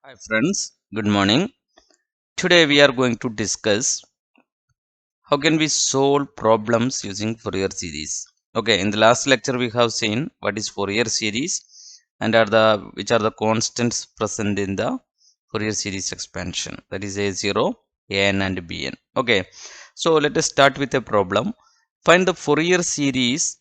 Hi friends, good morning. Today we are going to discuss how can we solve problems using Fourier series. Okay, in the last lecture we have seen what is Fourier series and which are the constants present in the Fourier series expansion, that is A0, An and Bn. Okay, so let us start with a problem. Find the Fourier series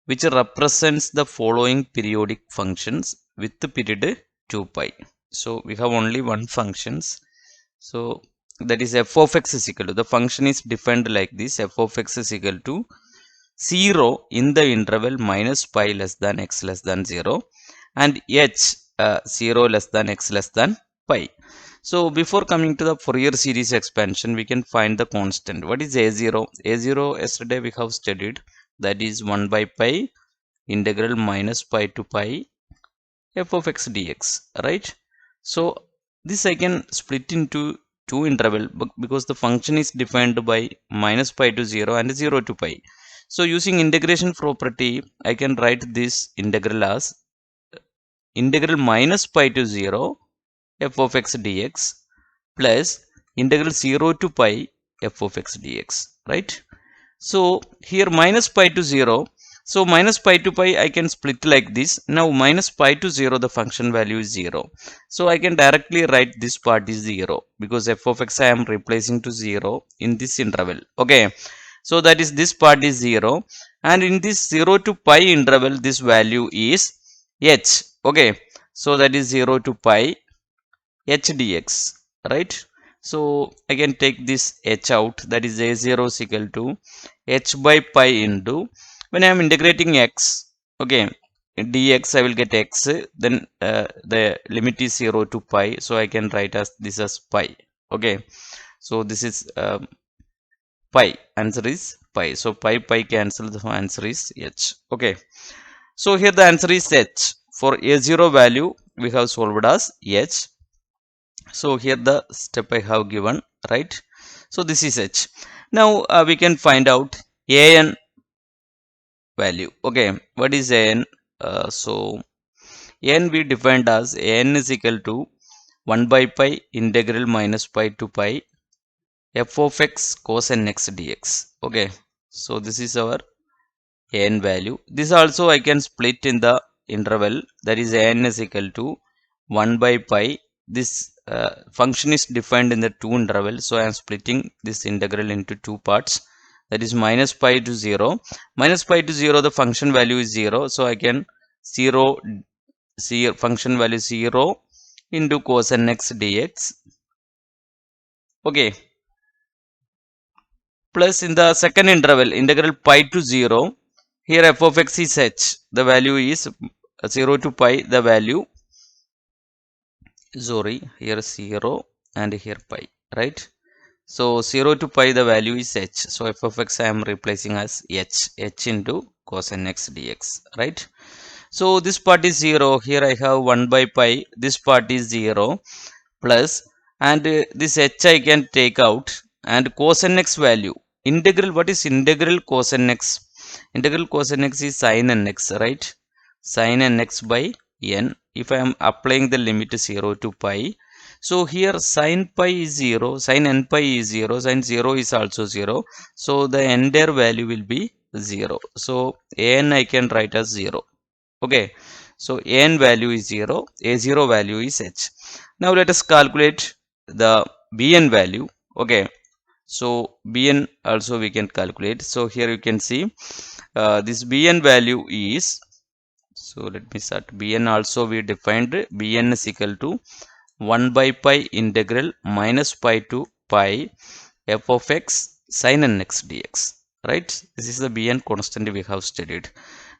which represents the following periodic functions with the period 2 pi. So we have only one functions, so that is f of x is equal to, the function is defined like this: f of x is equal to 0 in the interval minus pi less than x less than 0 and h 0 less than x less than pi. So before coming to the Fourier series expansion, we can find the constant. What is a0? A0 yesterday we have studied, that is 1 by pi integral minus pi to pi f of x dx, right? So this I can split into two interval because the function is defined by minus pi to 0 and 0 to pi. So using integration property, I can write this integral as integral minus pi to 0 f of x dx plus integral 0 to pi f of x dx, right? So here minus pi to 0, so minus pi to pi I can split like this. Now minus pi to 0, the function value is 0, so I can directly write this part is 0 because f of x I am replacing to 0 in this interval. Okay, so that is this part is 0, and in this 0 to pi interval this value is h. Okay, so that is 0 to pi h dx, right? So I can take this h out, that is a0 is equal to h by pi into, when I am integrating x, okay, dx I will get x, then the limit is 0 to pi, so I can write as this as pi. Okay, so this is pi, answer is pi, so pi cancel, the answer is h. Okay, so here the answer is h. For a0 value we have solved as h. So here the step I have given, right? So this is h. Now we can find out an value. Okay, what is an? So an we defined as an is equal to 1 by pi integral minus pi to pi f of x cos n x dx. Okay, so this is our an value. This also I can split in the interval, that is an is equal to 1 by pi. This function is defined in the two interval, so I am splitting this integral into two parts, that is minus pi to 0. Minus pi to 0, the function value is 0, so I can 0 see function value 0 into cos n x dx. Okay, plus in the second interval integral pi to 0, here f of x is h, the value is 0 to pi, the value, sorry, here 0 and here pi, right? So 0 to pi the value is h, so f of x I am replacing as h into cos n x dx, right? So this part is 0, here I have 1 by pi, this part is 0 plus, and this h I can take out, and cos n x value integral, what is integral cos n x? Integral cos n x is sin n x, right? Sin n x by n. If I am applying the limit 0 to pi, so here sin pi is 0, sin n pi is 0, sin 0 is also 0, so the entire value will be 0. So an I can write as 0. Okay, so an value is 0, a0 value is h. Now let us calculate the bn value. Okay, so bn also we can calculate. So here you can see this bn value is, so let me start. Bn also we defined, bn is equal to 1 by pi integral minus pi to pi f of x sin n x dx, right? This is the bn constant we have studied.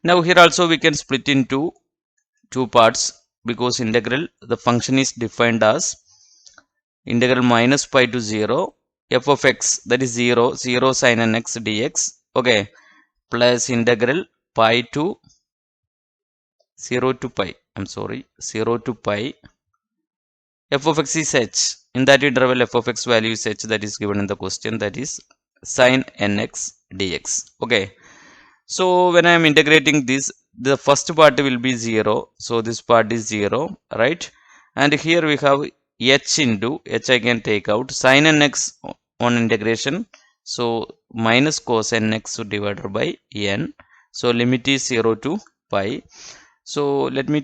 Now here also we can split into two parts because integral, the function is defined as integral minus pi to 0 f of x, that is 0 0 sin n x dx. Okay, plus integral pi to 0 to pi, I'm sorry, 0 to pi f of x is h. In that interval f of x value is h, that is given in the question, that is sin nx dx. Okay, so when I am integrating this, the first part will be 0, so this part is 0, right? And here we have h into h I can take out sin nx on integration. So minus cos nx divided by n. So limit is 0 to pi. So let me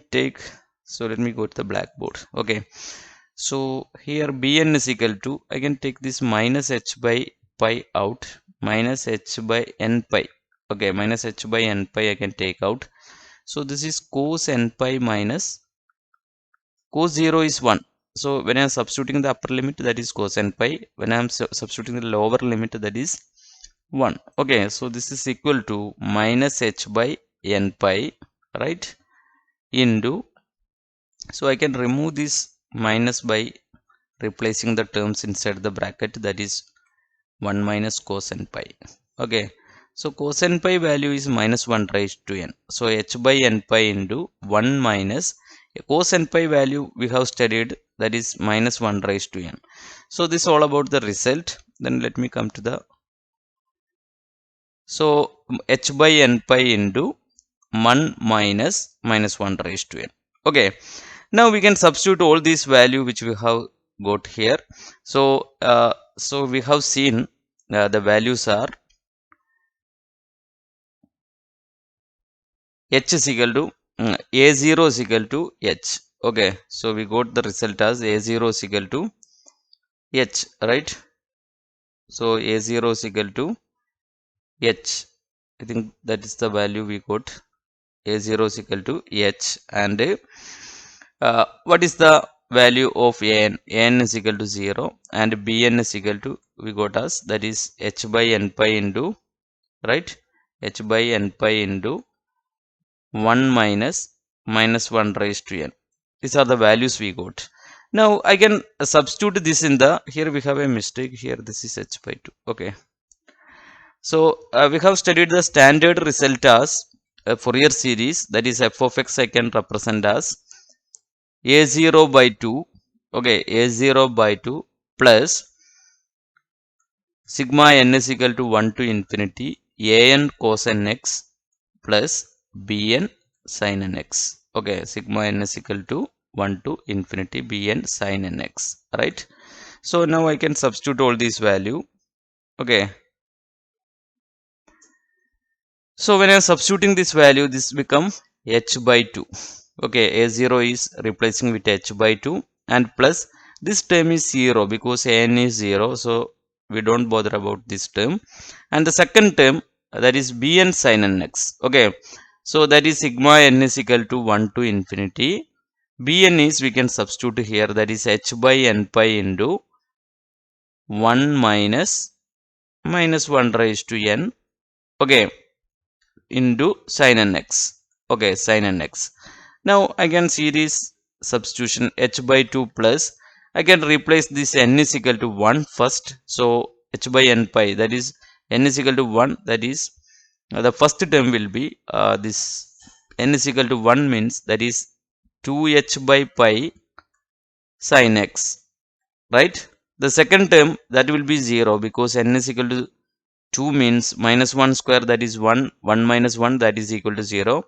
go to the blackboard. Okay, so here bn is equal to, I can take this minus h by pi out, minus h by n pi. Okay, minus h by n pi I can take out. So this is cos n pi minus cos 0 is 1. So when I am substituting the upper limit, that is cos n pi. When I am substituting the lower limit, that is 1. Okay, so this is equal to minus h by n pi, right, into, so I can remove this minus by replacing the terms inside the bracket, that is 1 minus cos n pi. Okay, so cos n pi value is minus 1 raised to n. So h by n pi into 1 minus cos n pi value we have studied, that is minus 1 raised to n. So this is all about the result. Then let me come to the, so h by n pi into 1 minus minus 1 raised to n. Okay, now we can substitute all these value which we have got here. So so we have seen the values are h is equal to a0 is equal to h. Okay, so we got the result as a0 is equal to h, right? So a0 is equal to h. I think that is the value we got. A0 is equal to h. And what is the value of an? An is equal to 0 and bn is equal to, we got as, that is h by n pi into, right, h by n pi into 1 minus minus 1 raised to n. These are the values we got. Now I can substitute this in the, here we have a mistake here, this is h by 2. Okay, so we have studied the standard result as a Fourier series, that is f of x I can represent as a0 by 2. Okay, a0 by 2 plus sigma n is equal to 1 to infinity an cos nx plus bn sin nx. Okay, sigma n is equal to 1 to infinity bn sin nx, right? So now I can substitute all these value. Okay, so when I am substituting this value, this become h by 2. Okay, a0 is replacing with h by 2 and plus this term is 0 because n is 0, so we don't bother about this term. And the second term, that is bn sin nx. Okay, so that is sigma n is equal to 1 to infinity. Bn is, we can substitute here, that is h by n pi into 1 minus minus 1 raised to n. Okay, into sin nx. Okay, sin nx. Now I can see this substitution h by 2 plus, I can replace this n is equal to 1 first. So h by n pi, that is n is equal to 1, that is the first term will be this n is equal to 1 means that is 2h by pi sin x, right? The second term, that will be 0 because n is equal to 2 means minus 1 square, that is 1, 1 minus 1, that is equal to 0.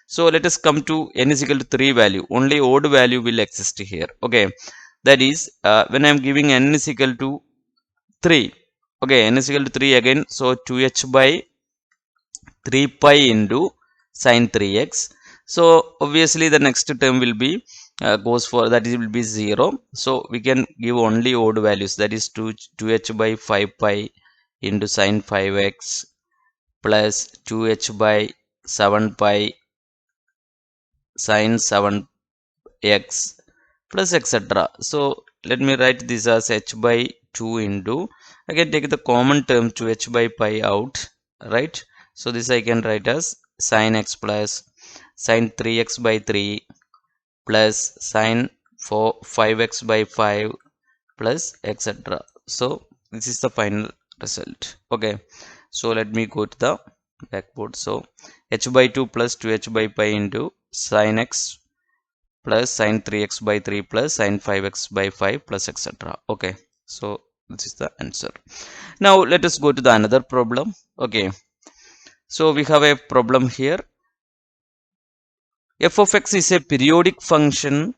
So let us come to n is equal to 3 value. Only odd value will exist here. Okay, that is when I am giving n is equal to 3. Okay, n is equal to 3 again. So 2h by 3 pi into sin 3x. So obviously the next term will be goes for, that is will be 0. So we can give only odd values, that is 2h by 5 pi into sin 5x plus 2h by 7 pi sin 7x plus etc. So let me write this as h by 2 into, I can take the common term 2h by pi out, right? So this I can write as sin x plus sin 3x by 3 plus sin 5x by 5 plus etc. So this is the final result. Okay, so let me go to the blackboard. So h by 2 plus 2h by pi into sin x plus sin 3x by 3 plus sin 5x by 5 plus etc. Okay, so this is the answer. Now let us go to the another problem. Okay, so we have a problem here. F of x is a periodic function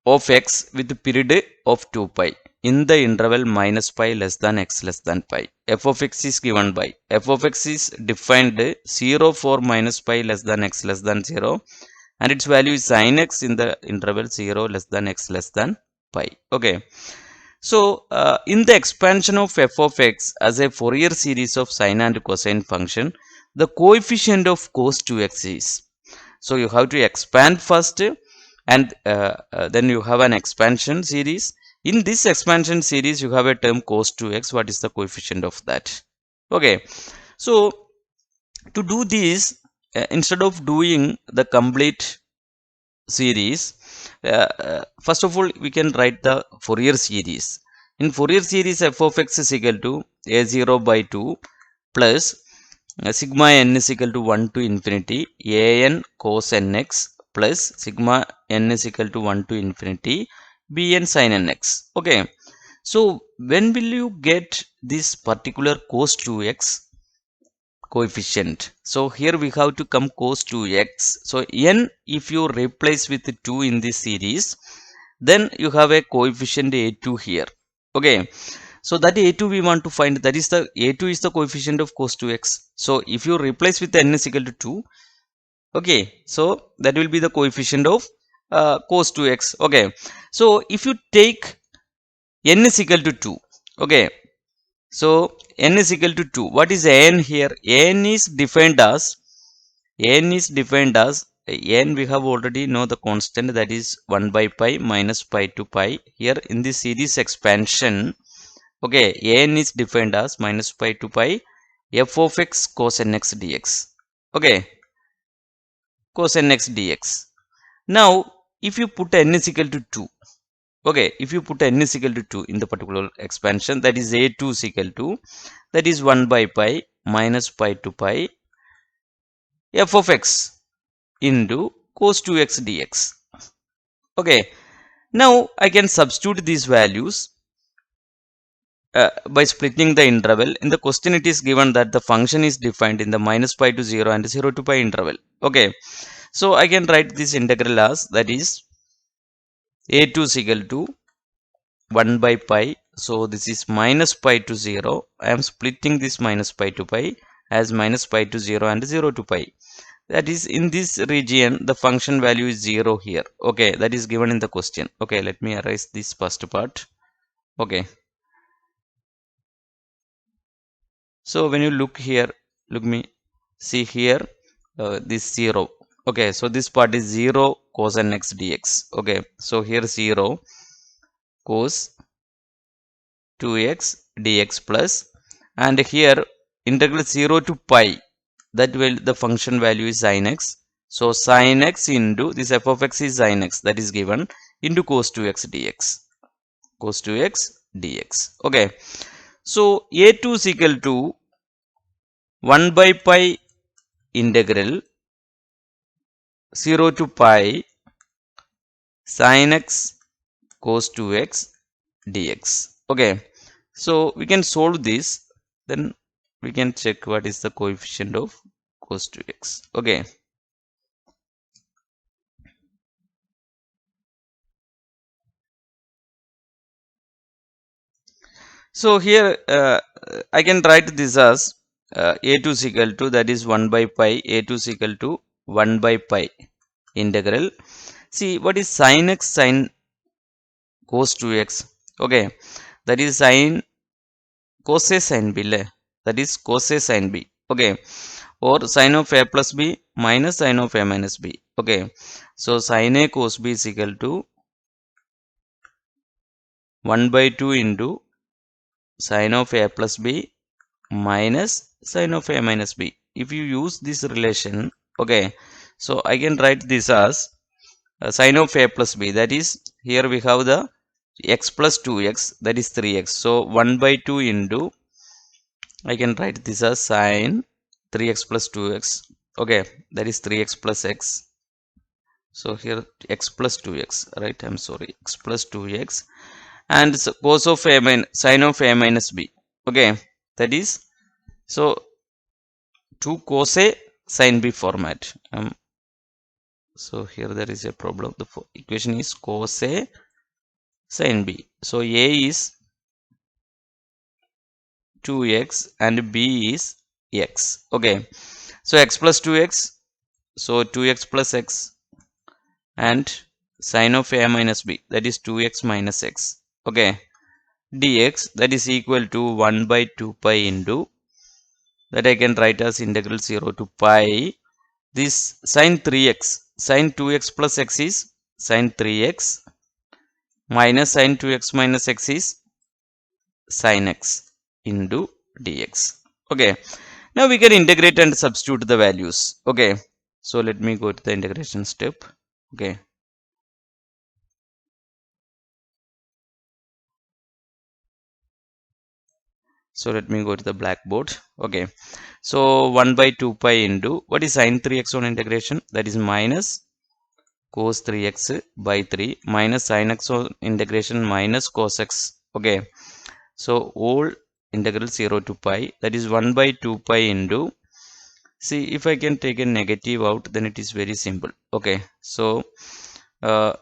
of x with the period of 2 pi in the interval minus pi less than x less than pi. F of x is given by, f of x is defined 0 for minus pi less than x less than 0, and its value is sin x in the interval 0 less than x less than pi. Okay. So, in the expansion of f of x as a Fourier series of sine and cosine function, the coefficient of cos 2x is. So, you have to expand first, and then you have an expansion series. In this expansion series, you have a term cos 2x. What is the coefficient of that? Okay. So, to do this, instead of doing the complete series, first of all we can write the Fourier series. In Fourier series, f of x is equal to a0 by 2 plus sigma n is equal to 1 to infinity an cos nx plus sigma n is equal to 1 to infinity bn sin nx. Okay, so when will you get this particular cos 2x coefficient? So here we have to come cos 2x. So n, if you replace with 2 in this series, then you have a coefficient a2 here. Okay, so that a2 we want to find, that is the a2 is the coefficient of cos 2x. So if you replace with n is equal to 2, okay, so that will be the coefficient of cos 2x. Okay, so if you take n is equal to 2, okay, so n is equal to 2. What is n here? N is defined as n we have already know the constant, that is 1 by pi minus pi to pi. Here in this series expansion, okay, n is defined as minus pi to pi f of x cos nx dx. Okay, cos nx dx. Now if you put n is equal to 2, okay, if you put n is equal to 2 in the particular expansion, that is a2 is equal to, that is 1 by pi minus pi to pi f of x into cos 2x dx. Okay, now I can substitute these values by splitting the interval. In the question it is given that the function is defined in the minus pi to 0 and 0 to pi interval. Okay, so I can write this integral as, that is a2 is equal to 1 by pi. So this is minus pi to 0. I am splitting this minus pi to pi as minus pi to 0 and 0 to pi. That is, in this region the function value is 0 here. Okay, that is given in the question. Okay, let me erase this first part. Okay, so when you look here, see here, this 0. Okay, so this part is 0 cos nx dx. Okay, so here 0 cos 2x dx plus, and here integral 0 to pi, that will the function value is sin x. So sin x into this f of x is sin x, that is given, into cos 2x dx. Cos 2x dx. Okay, so a2 is equal to 1 by pi integral 0 to pi sin x cos 2x dx. Okay, so we can solve this, then we can check what is the coefficient of cos 2x. Okay, so here I can write this as a2 is equal to, that is 1 by pi, a2 is equal to 1 by pi integral. See, what is sin x sin cos 2x? Okay, that is sin cos a sin b, that is cos a sin b. Okay, or sin of a plus b minus sin of a minus b. Okay, so sin a cos b is equal to 1 by 2 into sin of a plus b minus sin of a minus b. If you use this relation, okay, so I can write this as sin of a plus b, that is, here we have the x plus 2x, that is 3x. So 1 by 2 into, I can write this as sin 3x plus 2x. Okay, that is 3x plus x. So here x plus 2x, right? I'm sorry, x plus 2x, and so cos of a minus sin of a minus b. Okay, that is, so 2 cos a sin b format. So here there is a problem. The equation is cos A sin B. So A is 2x and B is x. Okay. So x plus 2x. So 2x plus x and sine of A minus B, that is 2x minus x. Okay. Dx, that is equal to 1 by 2 pi into, that I can write as integral 0 to pi. This sine 3x, sine 2x plus x is sine 3x minus sine 2x minus x is sine x into dx. Okay. Now we can integrate and substitute the values. Okay. So let me go to the integration step. Okay. So let me go to the blackboard. Okay. So 1 by 2 pi into, what is sine 3x on integration? That is minus cos 3x by 3 minus sin x on integration minus cos x. Okay. So all integral 0 to pi, that is 1 by 2 pi into, see if I can take a negative out, then it is very simple. Okay. So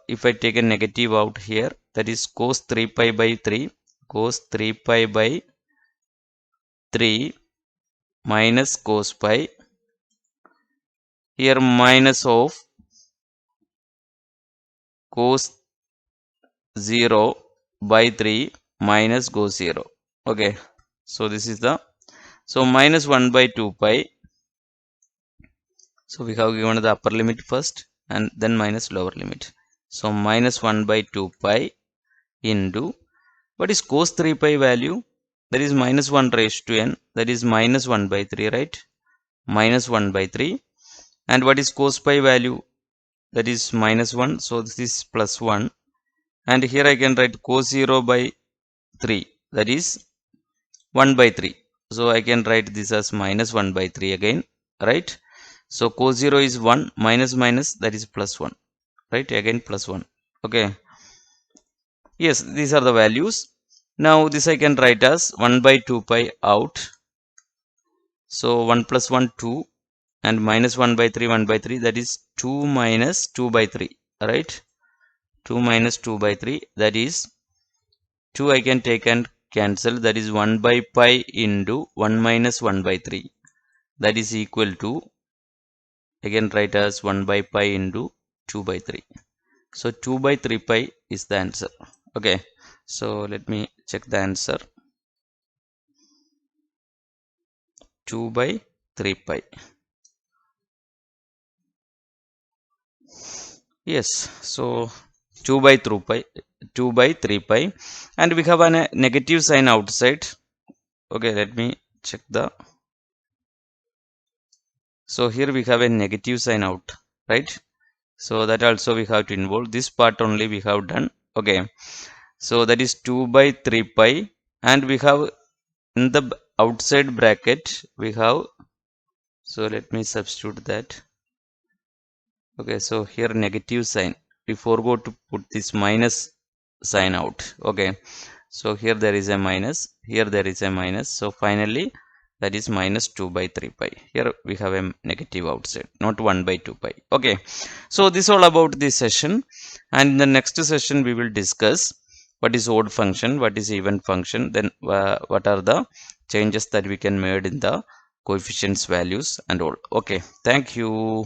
if I take a negative out here, that is cos 3 pi by 3, cos 3 pi by 3 minus cos pi, here minus of cos 0 by 3 minus cos 0. Okay. So this is the, so minus 1 by 2 pi. So we have given the upper limit first and then minus lower limit. So minus 1 by 2 pi into, what is cos 3 pi value? That is minus 1 raised to n, that is minus 1 by 3, right? Minus 1 by 3. And what is cos pi value? That is minus 1. So this is plus 1. And here I can write cos 0 by 3, that is 1 by 3. So I can write this as minus 1 by 3 again, right? So cos 0 is 1, minus minus, that is plus 1, right? Again plus 1. Okay. Yes, these are the values. Now this I can write as 1 by 2 pi out. So 1 plus 1, 2, and minus 1 by 3, 1 by 3, that is 2 minus 2 by 3, right? 2 minus 2 by 3, that is 2 I can take and cancel, that is 1 by pi into 1 minus 1 by 3, that is equal to, I can write as 1 by pi into 2 by 3. So 2 by 3 pi is the answer. Okay. So let me check the answer. 2 by 3 pi. Yes. So 2 by 3 pi, 2 by 3 pi, and we have a negative sign outside. Okay, let me check the, so here we have a negative sign out, right? So that also we have to involve, this part only we have done. Okay. So that is 2 by 3 pi, and we have in the outside bracket we have, so let me substitute that. Okay, so here negative sign, we forgot to put this minus sign out. Okay, so here there is a minus, here there is a minus, so finally that is minus 2 by 3 pi. Here we have a negative outside, not 1 by 2 pi. Okay, so this is all about this session, and in the next session we will discuss what is odd function, what is even function, then what are the changes that we can made in the coefficients values and all. Okay, thank you.